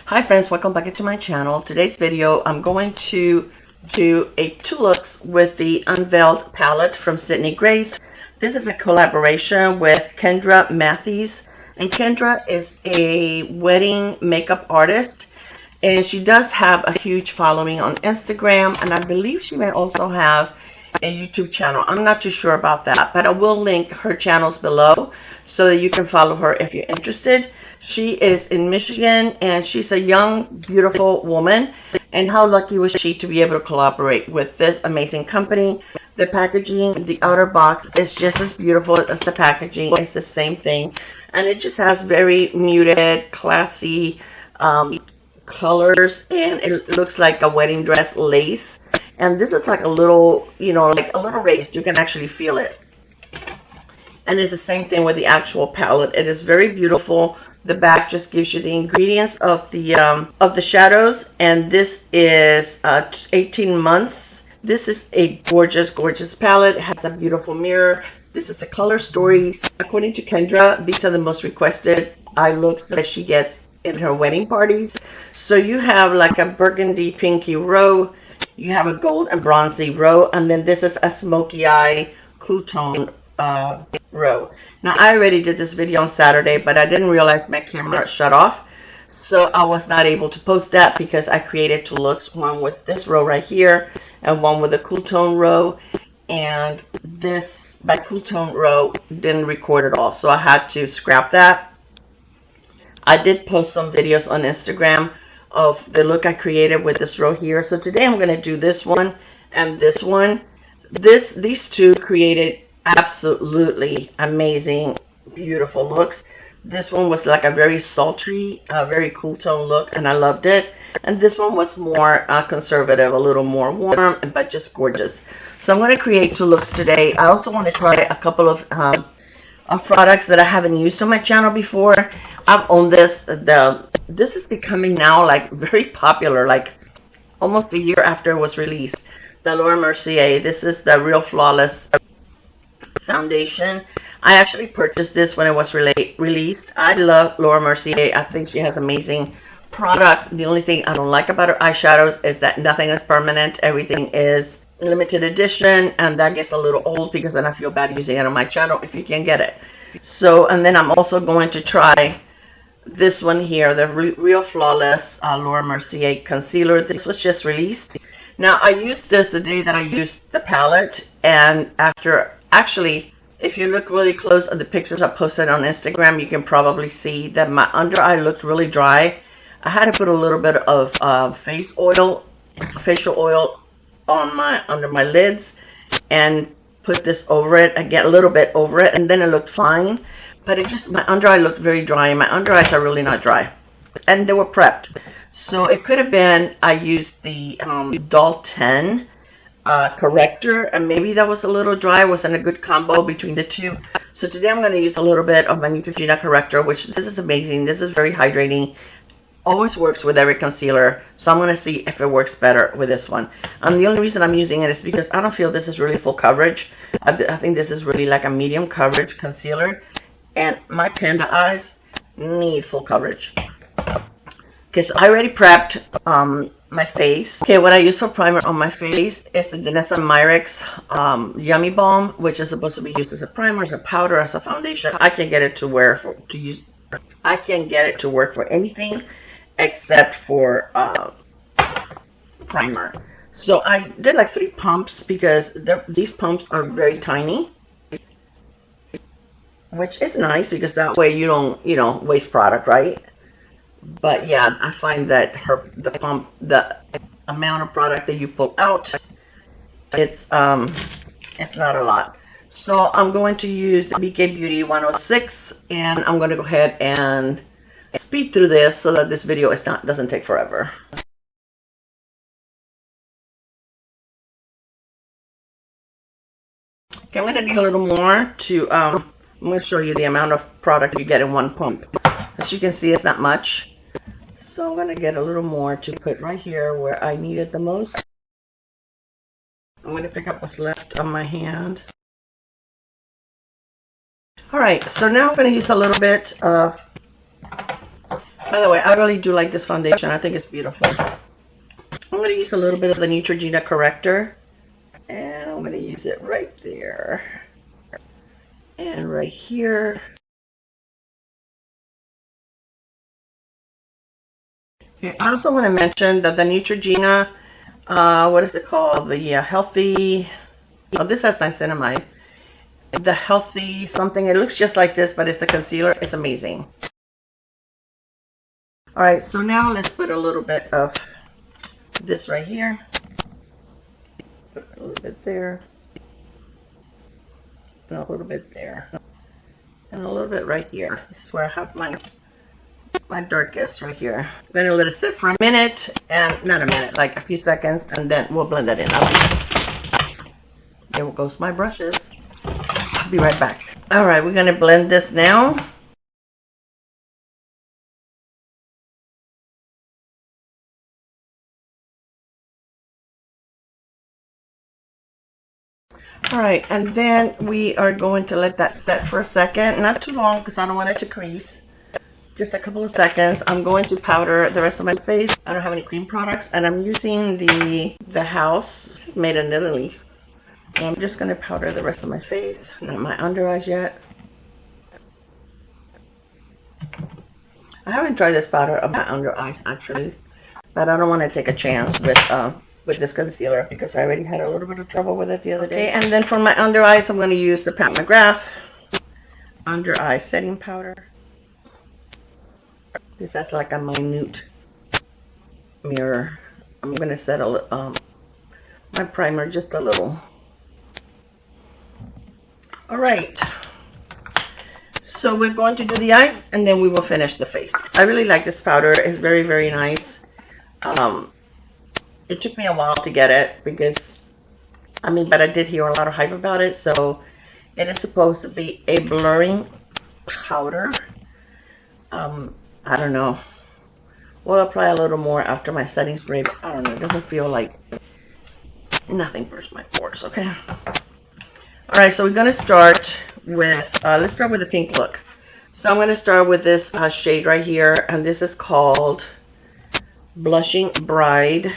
Hi friends, welcome back to my channel. Today's video I'm going to do a 2 looks with the Unveiled palette from Sydney Grace. This is a collaboration with KENDRA MATHIES, and KENDRA is a wedding makeup artist, and she does have a huge following on Instagram, and I believe she may also have a YouTube channel. I'm not too sure about that, but I will link her channels below so that you can follow her if you're interested. She is in Michigan, and she's a young, beautiful woman, and how lucky was she to be able to collaborate with this amazing company. The packaging, the outer box is just as beautiful as the packaging. It's the same thing, and it just has very muted, classy colors, and it looks like a wedding dress lace. And this is like a little, like a little raised. You can actually feel it. And it's the same thing with the actual palette. It is very beautiful. The back just gives you the ingredients of the shadows, and this is 18 months. This is a gorgeous, gorgeous palette. It has a beautiful mirror. This is a color story. According to KENDRA, these are the most requested eye looks that she gets in her wedding parties. So you have like a burgundy pinky row. You have a gold and bronzy row, and then this is a smoky eye cool tone row. Now I already did this video on Saturday, but I didn't realize my camera shut off, so I was not able to post that because I created 2 looks, one with this row right here and one with a cool tone row, and this my cool tone row didn't record at all, so I had to scrap that. I did post some videos on Instagram of the look I created with this row here. So today I'm going to do this one and this one. These two created absolutely amazing, beautiful looks. This one was like a very sultry, very cool tone look, and I loved it. And this one was more conservative, a little more warm, but just gorgeous. So I'm going to create 2 looks today. I also want to try a couple of products that I haven't used on my channel before. I've owned this. This is becoming now like very popular, like almost a year after it was released. The Lauder Mercier. This is the Real Flawless foundation. I actually purchased this when it was released. I love Lauder Mercier. I think she has amazing products. The only thing I don't like about her eyeshadows is that nothing is permanent. Everything is limited edition, and that gets a little old because then I feel bad using it on my channel if you can get it. So, and then I'm also going to try this one here, the Real Flawless Lauder Mercier concealer. This was just released. Now I used this the day that I used the palette, and actually if you look really close at the pictures I posted on Instagram, you can probably see that my under eye looked really dry. I had to put a little bit of facial oil on under my lids and put this over it again, a little bit over it, and then it looked fine. But it just, my under eye looked very dry, and my under eyes are really not dry, and they were prepped. So it could have been I used the Doll 10 corrector, and maybe that was a little dry. It wasn't a good combo between the two. So today I'm going to use a little bit of my Neutrogena corrector, which this is amazing. This is very hydrating. Always works with every concealer, so I'm going to see if it works better with this one. And the only reason I'm using it is because I don't feel this is really full coverage. I think this is really like a medium coverage concealer, and my panda eyes need full coverage. Okay, so I already prepped my face. Okay, what I use for primer on my face is the Danessa Myricks Yummy Balm, which is supposed to be used as a primer, as a powder, as a foundation. I can get it to work for anything except for primer. So I did like 3 pumps because these pumps are very tiny, which is nice because that way you don't, waste product, right? But yeah, I find that the amount of product that you pull out, it's not a lot. So I'm going to use the BK Beauty 106, and I'm going to go ahead and speed through this so that this video doesn't take forever. Okay, I'm going to need a little more to I'm going to show you the amount of product you get in 1 pump. As you can see, it's not much. So I'm going to get a little more to put right here where I need it the most. I'm going to pick up what's left on my hand. Alright, so now I'm going to use a little bit of By the way, I really do like this foundation. I think it's beautiful. I'm going to use a little bit of the Neutrogena corrector. And I'm going to use it right there. And right here. Okay, I also want to mention that the Neutrogena, what is it called? The healthy, oh, this has niacinamide. The healthy something, it looks just like this, but it's the concealer. It's amazing. Alright, so now let's put a little bit of this right here. Put a little bit there. And a little bit there. And a little bit right here. This is where I have my darkest right here. I'm going to let it sit for a minute, and not a minute, like a few seconds, and then we'll blend that in. There goes my brushes. I'll be right back. Alright, we're going to blend this now. Alright, and then we are going to let that set for a second. Not too long because I don't want it to crease. Just a couple of seconds. I'm going to powder the rest of my face. I don't have any cream products, and I'm using the House. This is made in Italy. And I'm just going to powder the rest of my face. Not my under eyes yet. I haven't tried this powder on my under eyes actually, but I don't want to take a chance with this concealer because I already had a little bit of trouble with it the other day. And then for my under eyes, I'm going to use the McGrath under eye setting powder. This has like a minute mirror. I'm going to set my primer just a little. Alright, so we're going to do the eyes and then we will finish the face. I really like this powder. It's very, very nice. It took me a while to get it because, but I did hear a lot of hype about it. So it is supposed to be a blurring powder. I don't know. We'll apply a little more after my setting spray, but I don't know. It doesn't feel like nothing burst my pores, okay? Alright, so we're going to start with, let's start with the pink look. So I'm going to start with this shade right here, and this is called Blushing Bride.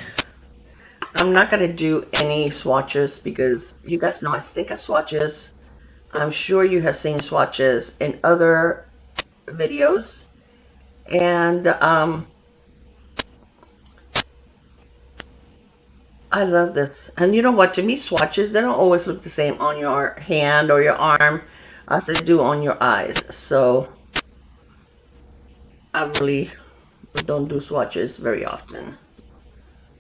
I'm not going to do any swatches because you guys know I stink at swatches. I'm sure you have seen swatches in other videos. And I love this. And you know what? To me, swatches, they don't always look the same on your hand or your arm as they do on your eyes. So I really don't do swatches very often.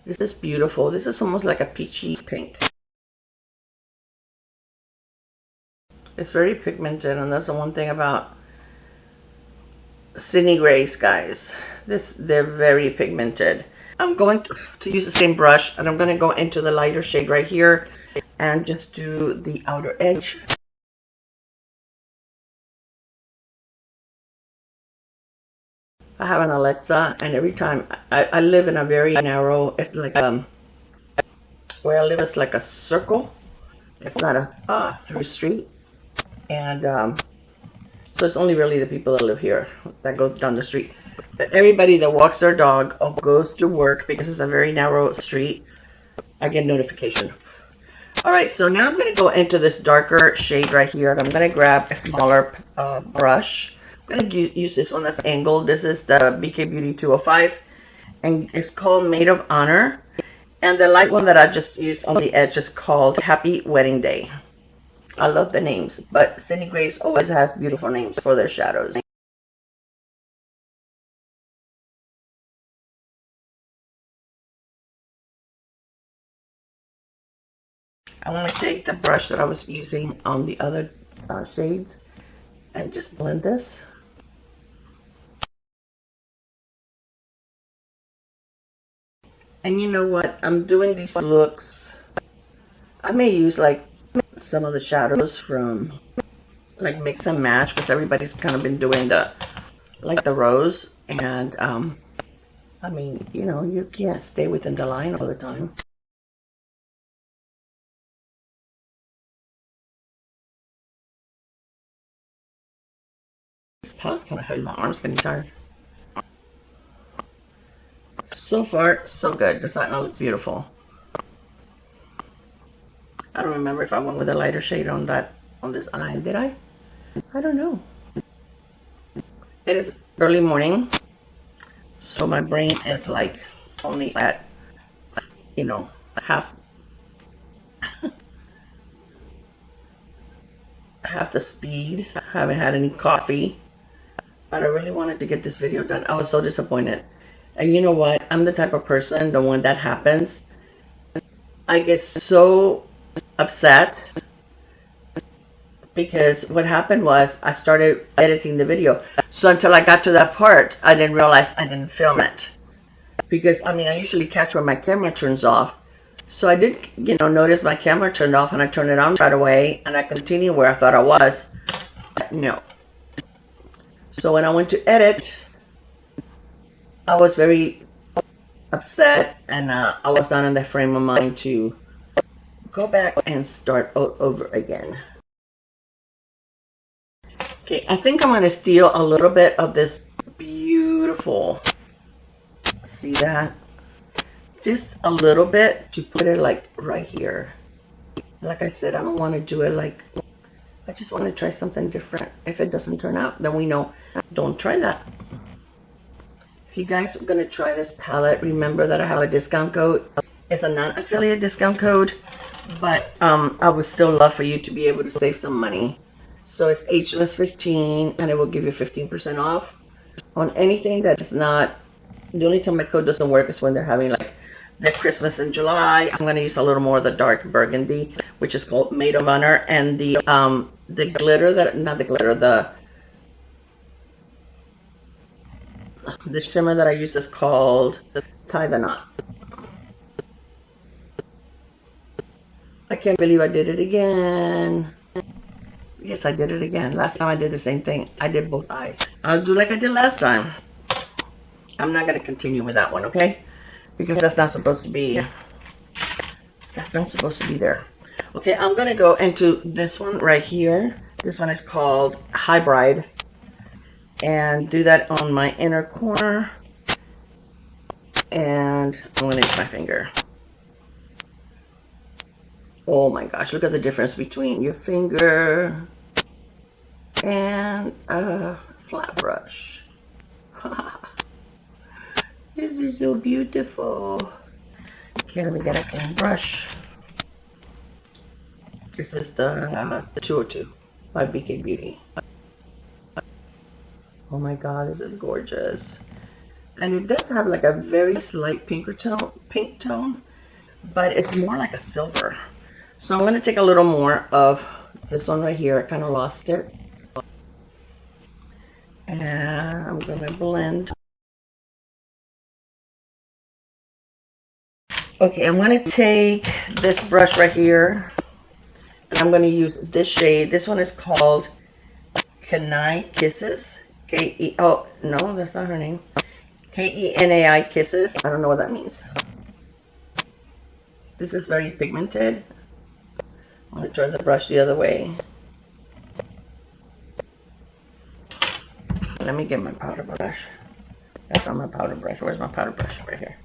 This is beautiful. This is almost like a peachy pink. It's very pigmented, and that's the one thing about Sydney Grays, guys. They're very pigmented. I'm going to use the same brush, and I'm going to go into the lighter shade right here and just do the outer edge. I have an Alexa, and every time I live in a very narrow, it's like where I live is like a circle. It's not a through street, and so it's only really the people that live here that go down the street. But everybody that walks their dog or goes to work, because it's a very narrow street, I get notification. Alright, so now I'm going to go into this darker shade right here, and I'm going to grab a smaller brush. I'm going to use this one that's angled. This is the BK Beauty 205, and it's called Maid of Honor. And the light one that I just used on the edge is called Happy Wedding Day. I love the names, but Sydney Grays always has beautiful names for their shadows. I want to take the brush that I was using on the other shades and just blend this. And you know what? I'm doing these looks. I may use like some of the shadows from like mix and match, because everybody's kind of been doing the rose, and I mean, you know, you can't stay within the line all the time. This palette's kind of heavy. My arm's getting tired. So far, so good. Does that not look beautiful? I don't remember if I went with a lighter shade on this eye. Did I? I don't know. It is early morning, so my brain is like only at, you know, half the speed. I haven't had any coffee, but I really wanted to get this video done. I was so disappointed. And you know what? I'm the type of person that when that happens, I get so upset, because what happened was I started editing the video. So until I got to that part, I didn't realize I didn't film it. Because, I mean, I usually catch when my camera turns off. So I did, you know, notice my camera turned off, and I turned it on right away, and I continued where I thought I was. But no. So when I went to edit, I was very upset, and I was not in the frame of mind to go back and start over again. Okay, I think I'm going to steal a little bit of this beautiful, see that? Just a little bit to put it like right here. Like I said, I don't want to do it like, I just want to try something different. If it doesn't turn out, then we know, don't try that. If you guys are going to try this palette, remember that I have a discount code. It's a non-affiliate discount code, but I would still love for you to be able to save some money. So it's ageless 15, and it will give you 15% off on anything that is not. The only time my code doesn't work is when they're having like their Christmas in July. I'm going to use a little more of the dark burgundy, which is called Maid of Honor, and the glitter that, not the glitter, the shimmer that I use is called Tie the Knot. I can't believe I did it again. Yes, I did it again. Last time I did the same thing. I did both eyes. I'll do like I did last time. I'm not going to continue with that one, okay? Because that's not supposed to be, there. Okay, I'm going to go into this one right here. This one is called Hybrid. And do that on my inner corner. And I'm going to use my finger. Oh my gosh, look at the difference between your finger and a flat brush. This is so beautiful. Okay, let me get a clean brush. This is the 202 by BK Beauty. Oh my god, this is gorgeous. And it does have like a very slight pink tone, but it's more like a silver. So I'm going to take a little more of this one right here. I kind of lost it. And I'm going to blend. Okay, I'm going to take this brush right here. And I'm going to use this shade. This one is called Kenai Kisses. Oh, no, that's not her name. Kenai Kisses. I don't know what that means. This is very pigmented. I'm going to turn the brush the other way. Let me get my powder brush. That's not my powder brush. Where's my powder brush? Right here.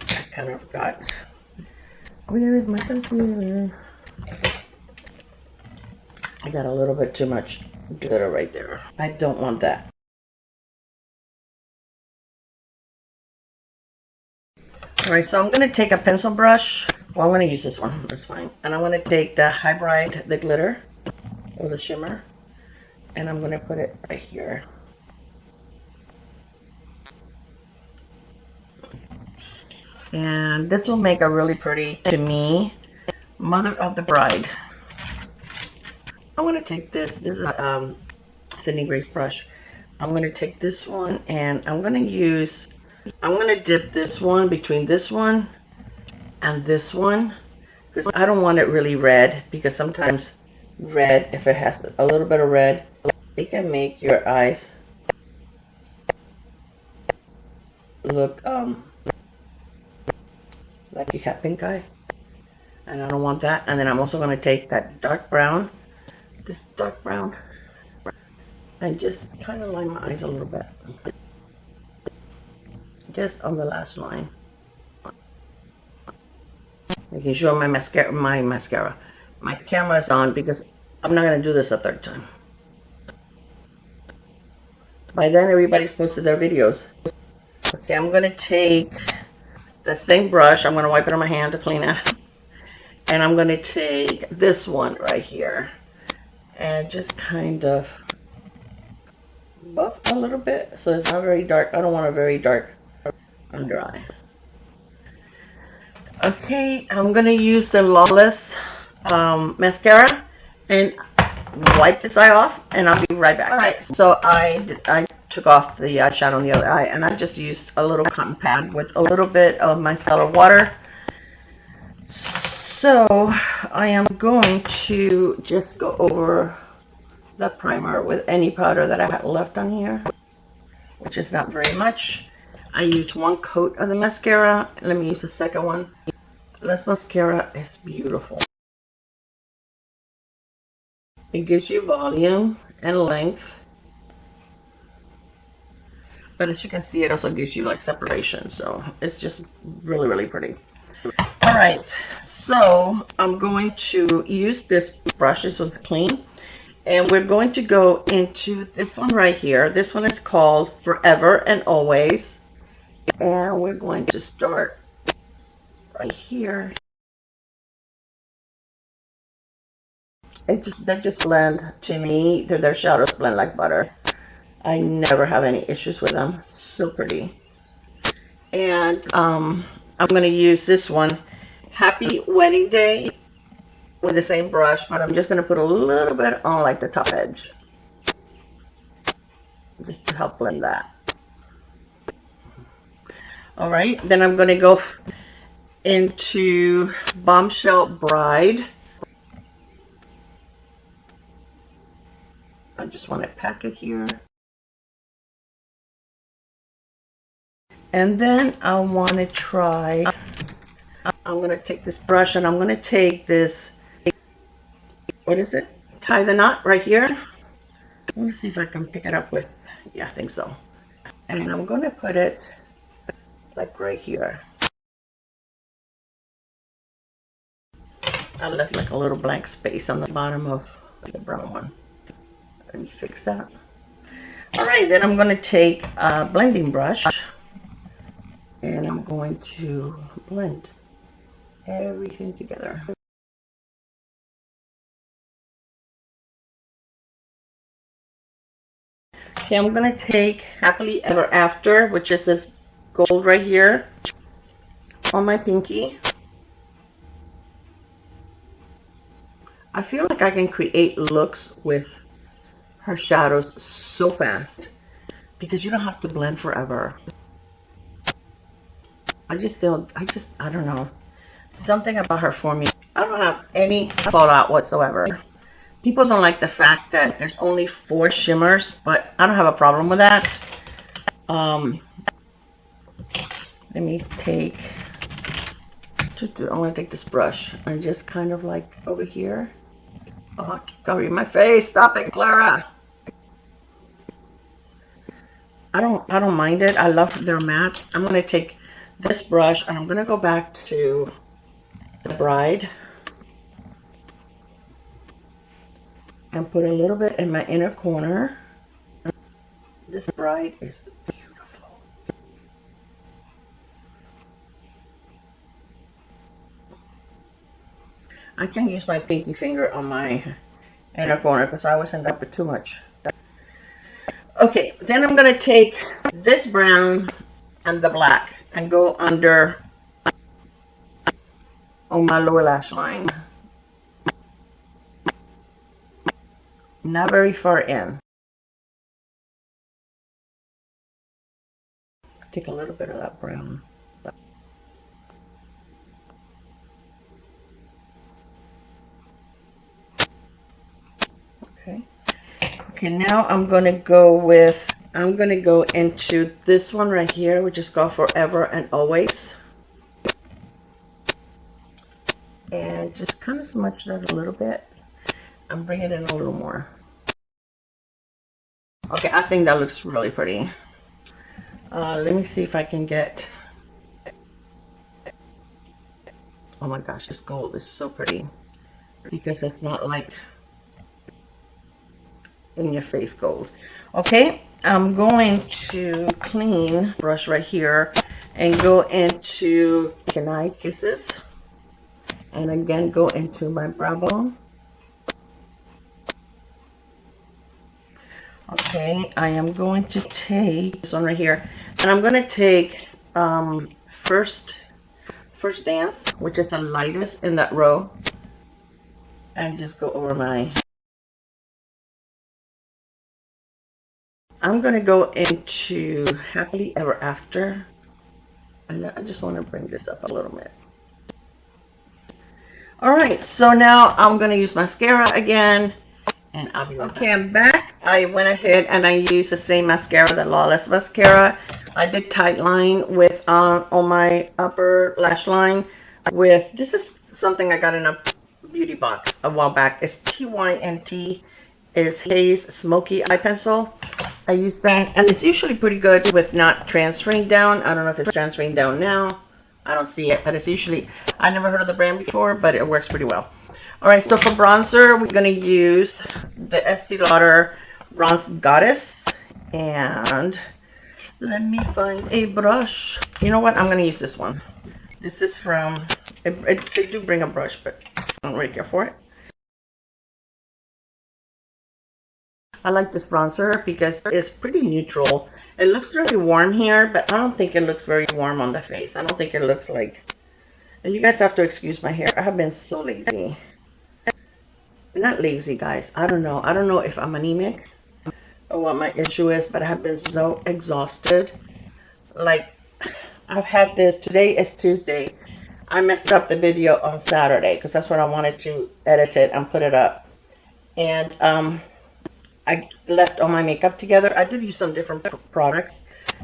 I kind of forgot. Where is my concealer? I got a little bit too much glitter right there. I don't want that. Alright, so I'm going to take a pencil brush. Well, I'm going to use this one. That's fine. And I'm going to take the Hybrid, the glitter, or the shimmer, and I'm going to put it right here. And this will make a really pretty, to me, Mother of the Bride. I'm going to take this. This is a Sydney Grace brush. I'm going to take this one, and I'm going to dip this one between this one and this one, because I don't want it really red, because sometimes red, if it has a little bit of red, it can make your eyes look like you have pink eye, and I don't want that. And then I'm also going to take that dark brown, this dark brown, and just kind of line my eyes a little bit. just on the lash line. Making sure my camera is on, because I'm not going to do this a third time. By then, everybody's posted their videos. Okay, I'm going to take the same brush. I'm going to wipe it on my hand to clean it. And I'm going to take this one right here and just kind of buff a little bit so it's not very dark. I don't want a very dark under eye. Okay, I'm going to use the Lawless mascara and wipe this eye off, and I'll be right back. Alright, so I took off the eyeshadow on the other eye, and I just used a little cotton pad with a little bit of micellar water. So I am going to just go over the primer with any powder that I have left on here, which is not very much. I used one coat of the mascara. Let me use the second one. This mascara is beautiful. It gives you volume and length, but as you can see, it also gives you like separation, so it's just really, really pretty. All right, so I'm going to use this brush. This was clean, and we're going to go into this one right here. This one is called Forever and Always, and we're going to start right here. They just blend, to me, their shadows blend like butter. I never have any issues with them. So pretty. And I'm going to use this one, Happy Wedding Day, with the same brush, but I'm just going to put a little bit on like the top edge, just to help blend that. All right, then I'm going to go into Bombshell Bride. I just want to pack it here. And then I want to try, I'm going to take this brush and I'm going to take this, what is it? Tie the knot right here. Let me see if I can pick it up with, yeah, I think so. And I'm going to put it like right here. I left like a little blank space on the bottom of the brown one. Let me fix that. All right, then I'm going to take a blending brush and I'm going to blend everything together. Okay, I'm going to take Happily Ever After, which is this gold right here, on my pinky. I feel like I can create looks with her shadows so fast because you don't have to blend forever. I don't know. Something about her formula. I don't have any fallout whatsoever. People don't like the fact that there's only 4 shimmers, but I don't have a problem with that. Let me take, I'm going to take this brush and just kind of like over here. Oh, I keep covering my face. Stop it, Clara. I don't mind it. I love their mattes. I'm going to take this brush and I'm going to go back to the Bride and put a little bit in my inner corner. This Bride is beautiful. I can't use my pinky finger on my inner corner because I always end up with too much. Okay, then I'm going to take this brown and the black and go under on my lower lash line. Not very far in. Take a little bit of that brown. Okay. Okay, now I'm going to go into this one right here, which is called Forever and Always. And just kind of smudge that a little bit and bring it in a little more. Okay, I think that looks really pretty. Let me see if I can get, oh my gosh, this gold is so pretty, because it's not like in your face gold. Okay, I'm going to clean brush right here and go into Can I Kisses, and again go into my brow bone. Okay, I am going to take this one right here, and I'm going to take first Dance, which is the lightest in that row, and just go over my, I'm going to go into Happily Ever After, and I just want to bring this up a little bit. Alright, so now I'm going to use mascara again, and I'll be right back. Okay, I'm back. I went ahead and I used the same mascara, the Lawless mascara. I did tight line with on my upper lash line with, this is something I got in a beauty box a while back. It's TYNT, is Haze Smoky Eye Pencil. I use that, and it's usually pretty good with not transferring down. I don't know if it's transferring down now. I don't see it, but it's usually, I never heard of the brand before, but it works pretty well. Alright, so for bronzer, we're going to use the Estee Lauder Bronze Goddess. And let me find a brush. You know what? I'm going to use this one. This is from, they do bring a brush, but I don't really care for it. I like this bronzer because it's pretty neutral. It looks really warm here, but I don't think it looks very warm on the face. I don't think it looks like, and you guys have to excuse my hair. I have been so lazy. Not lazy, guys. I don't know. I don't know if I'm anemic or what my issue is, but I have been so exhausted. Like, I've had this, today is Tuesday. I messed up the video on Saturday because that's when I wanted to edit it and put it up. And I left all my makeup together. I did use some different products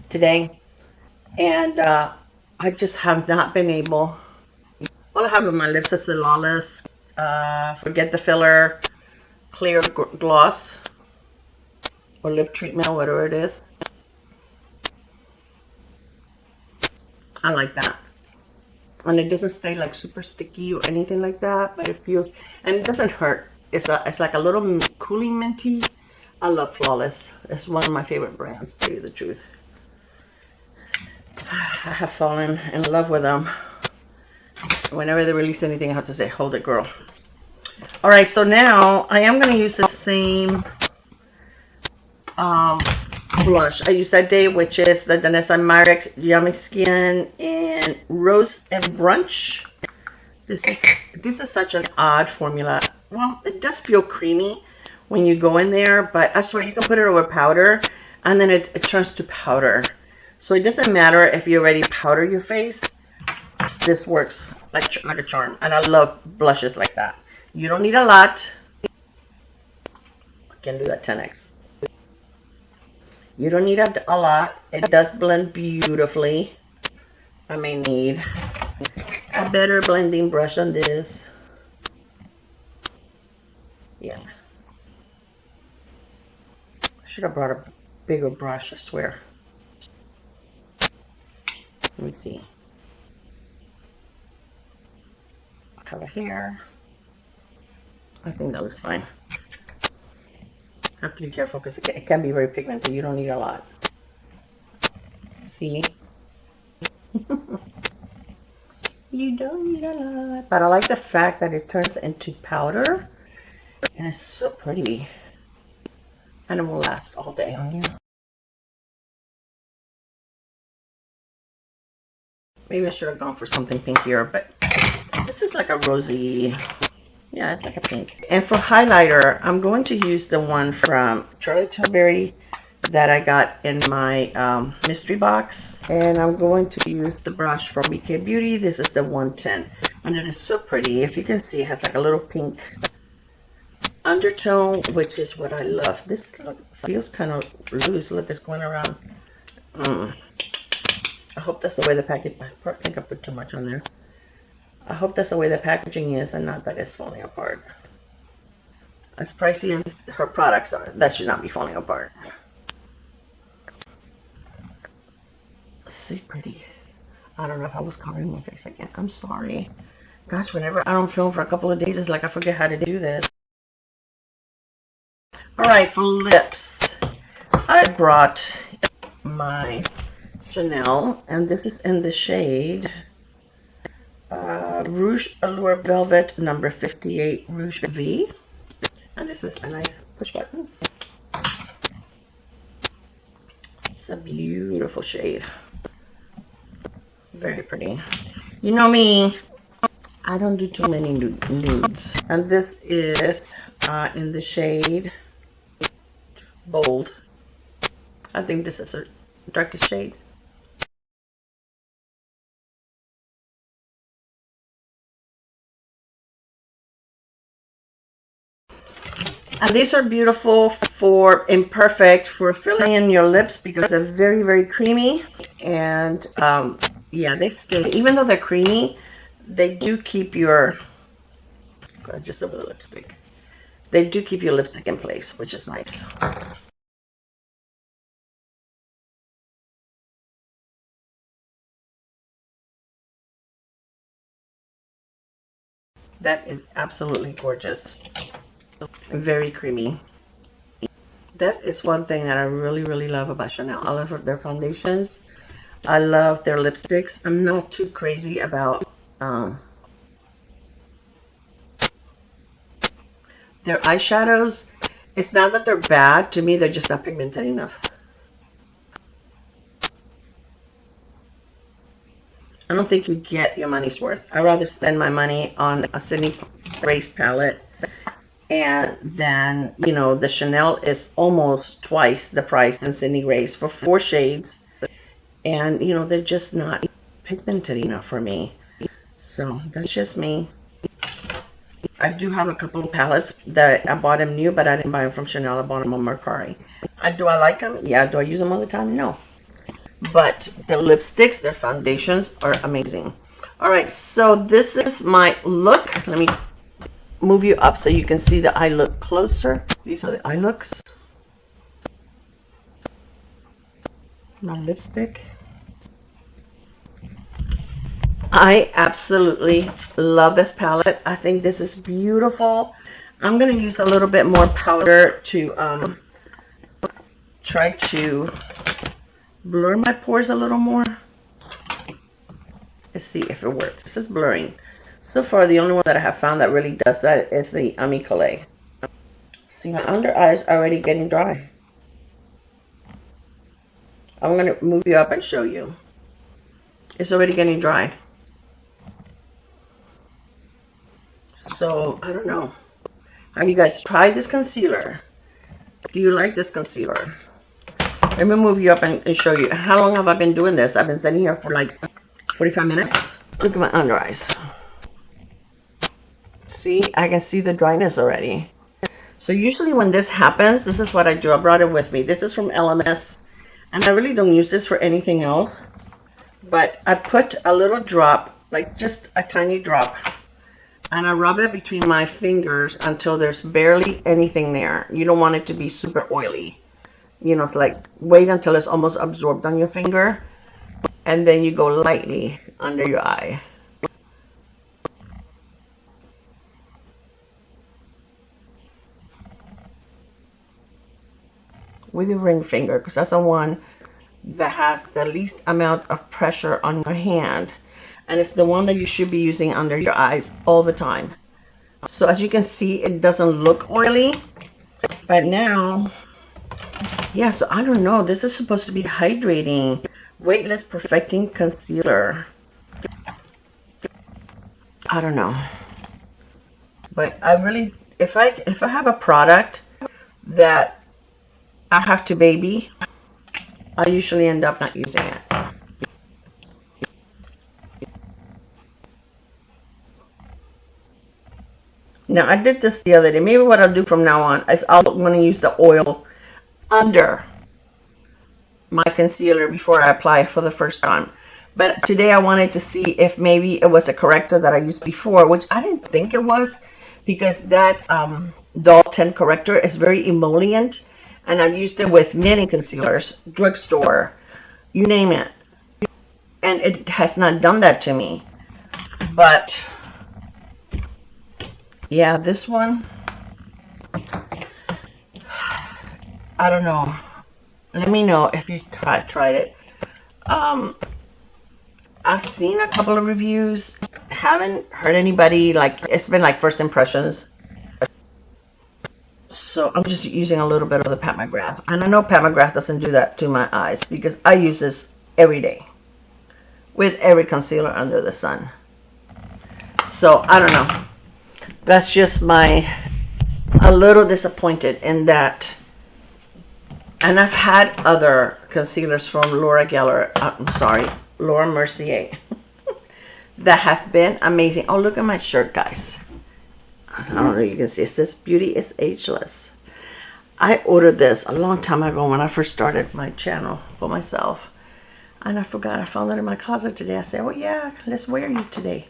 today. And I just have not been able. All I have on my lips is the Lawless Forget the Filler Clear Gloss or Lip Treatment, whatever it is. I like that. And it doesn't stay like super sticky or anything like that, but it feels, and it doesn't hurt. It's like a little cooling minty. I love Flawless. It's one of my favorite brands, to tell you the truth. I have fallen in love with them. Whenever they release anything, I have to say, hold it, girl. Alright, so now I am going to use the same blush I used that day, which is the Danessa Myricks Yummy Skin in Rose and Brunch. This is such an odd formula. Well, it does feel creamy when you go in there, but I swear you can put it over powder and then it turns to powder. So it doesn't matter if you already powder your face. This works like a charm, and I love blushes like that. You don't need a lot. I can do that 10x. You don't need a lot. It does blend beautifully. I may need a better blending brush than this. Yeah. I should have brought a bigger brush, I swear. Let me see. Cover here. I think that looks fine. Have to be careful because it can be very pigmented. You don't need a lot. See? You don't need a lot. But I like the fact that it turns into powder. And it's so pretty. And it will last all day on you. Maybe I should have gone for something pinkier, but this is like a rosy. Yeah, it's like a pink. And for highlighter, I'm going to use the one from Tilbury that I got in my mystery box. And I'm going to use the brush from BK Beauty. This is the 110. And it is so pretty. If you can see, it has like a little pink undertone, which is what I love. This feels kind of loose. Look, it's going around. I hope that's the way the package, I think I put too much on there. I hope that's the way the packaging is and not that it's falling apart. As pricey as her products are, that should not be falling apart. See, pretty. I don't know if I was covering my face again. I'm sorry. Gosh, whenever I don't film for a couple of days, it's like I forget how to do this. Alright, for lips, I brought my Chanel, and this is in the shade Rouge Allure Velvet number 58 Rouge V. And this is a nice push button. It's a beautiful shade. Very pretty. You know me, I don't do too many nudes. And this is in the shade Bold. I think this is a darkest shade. And these are beautiful for imperfect, for filling in your lips because they're very, very creamy. And yeah, they stay, even though they're creamy, they do keep your, just over the lipstick. They do keep your lipstick in place, which is nice. That is absolutely gorgeous. Very creamy. That is one thing that I really, really love about Chanel. I love their foundations. I love their lipsticks. I'm not too crazy about their eyeshadows. It's not that they're bad. To me, they're just not pigmented enough. I don't think you get your money's worth. I'd rather spend my money on a Sydney Grace palette, and then, you know, the Chanel is almost twice the price than Sydney Grace for 4 shades, and you know, they're just not pigmented enough for me. So that's just me. I do have a couple of palettes that I bought them new, but I didn't buy them from Chanel. I bought them on Mercari. Do I like them? Yeah. Do I use them all the time? No. But the lipsticks, their foundations are amazing. All right, so this is my look. Let me move you up so you can see the eye look closer. These are the eye looks. My lipstick. I absolutely love this palette. I think this is beautiful. I'm going to use a little bit more powder to try to blur my pores a little more. Let's see if it works. This is blurring. So far, the only one that I have found that really does that is the Amicale. See, my under eye is already getting dry. I'm going to move you up and show you. It's already getting dry. So, I don't know. Have you guys tried this concealer? Do you like this concealer? Let me move you up and show you. How long have I been doing this? I've been sitting here for like 45 minutes. Look at my under eyes. See, I can see the dryness already. So usually when this happens, this is what I do. I brought it with me. This is from LMS. And I really don't use this for anything else. But I put a little drop, like just a tiny drop. And I rub it between my fingers until there's barely anything there. You don't want it to be super oily. You know, it's like, wait until it's almost absorbed on your finger. And then you go lightly under your eye. With your ring finger, because that's the one that has the least amount of pressure on your hand. And it's the one that you should be using under your eyes all the time. So as you can see, it doesn't look oily. But now, yeah, so I don't know. This is supposed to be hydrating. Weightless Perfecting Concealer. I don't know. But I really, if I have a product that I have to baby, I usually end up not using it. Now, I did this the other day. Maybe what I'll do from now on is I'll want to use the oil under my concealer before I apply it for the first time. But today I wanted to see if maybe it was a corrector that I used before, which I didn't think it was, because that Doll 10 corrector is very emollient, and I've used it with many concealers, drugstore, you name it. and it has not done that to me. But yeah, this one, I don't know. Let me know if you tried it. I've seen a couple of reviews. Haven't heard anybody, like, it's been like first impressions. So I'm just using a little bit of the Pat McGrath. And I know Pat McGrath doesn't do that to my eyes because I use this every day with every concealer under the sun. So I don't know. That's just a little disappointed in that. And I've had other concealers from Laura Mercier that have been amazing. Oh, look at my shirt, guys. I don't know if you can see. It says Beauty is Ageless. I ordered this a long time ago when I first started my channel for myself. And I forgot. I found it in my closet today. I said, oh yeah, let's wear you today.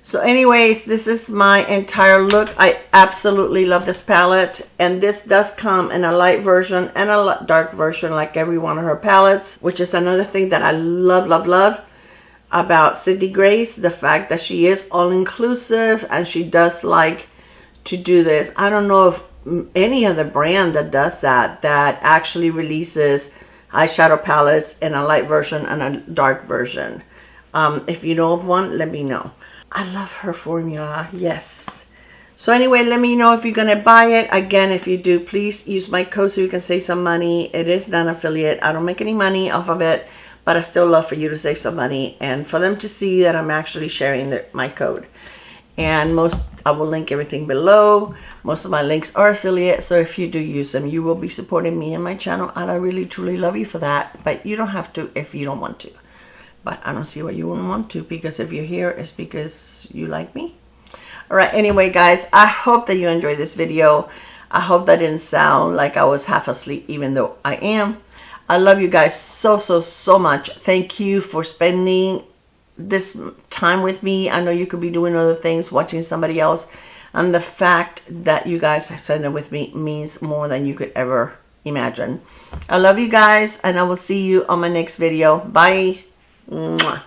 So anyways, this is my entire look. I absolutely love this palette. And this does come in a light version and a dark version like every one of her palettes. Which is another thing that I love, love, love about Cindy Grace. The fact that she is all-inclusive and she does like to do this. I don't know if any other brand that does that actually releases eyeshadow palettes in a light version and a dark version. If you know of one, let me know. I love her formula. Yes. So anyway, let me know if you're going to buy it. Again, if you do, please use my code so you can save some money. It is non-affiliate. I don't make any money off of it, but I still love for you to save some money and for them to see that I'm actually sharing my code. And I will link everything below. Most of my links are affiliate, so if you do use them, you will be supporting me and my channel, and I really truly love you for that. But you don't have to if you don't want to. But I don't see why you wouldn't want to, because if you're here, it's because you like me. All right, anyway, guys, I hope that you enjoyed this video. I hope that didn't sound like I was half asleep, even though I am. I love you guys so, so, so much. Thank you for spending this time with me. I know you could be doing other things, watching somebody else. And the fact that you guys have spent it with me means more than you could ever imagine. I love you guys, and I will see you on my next video. Bye. Mwah.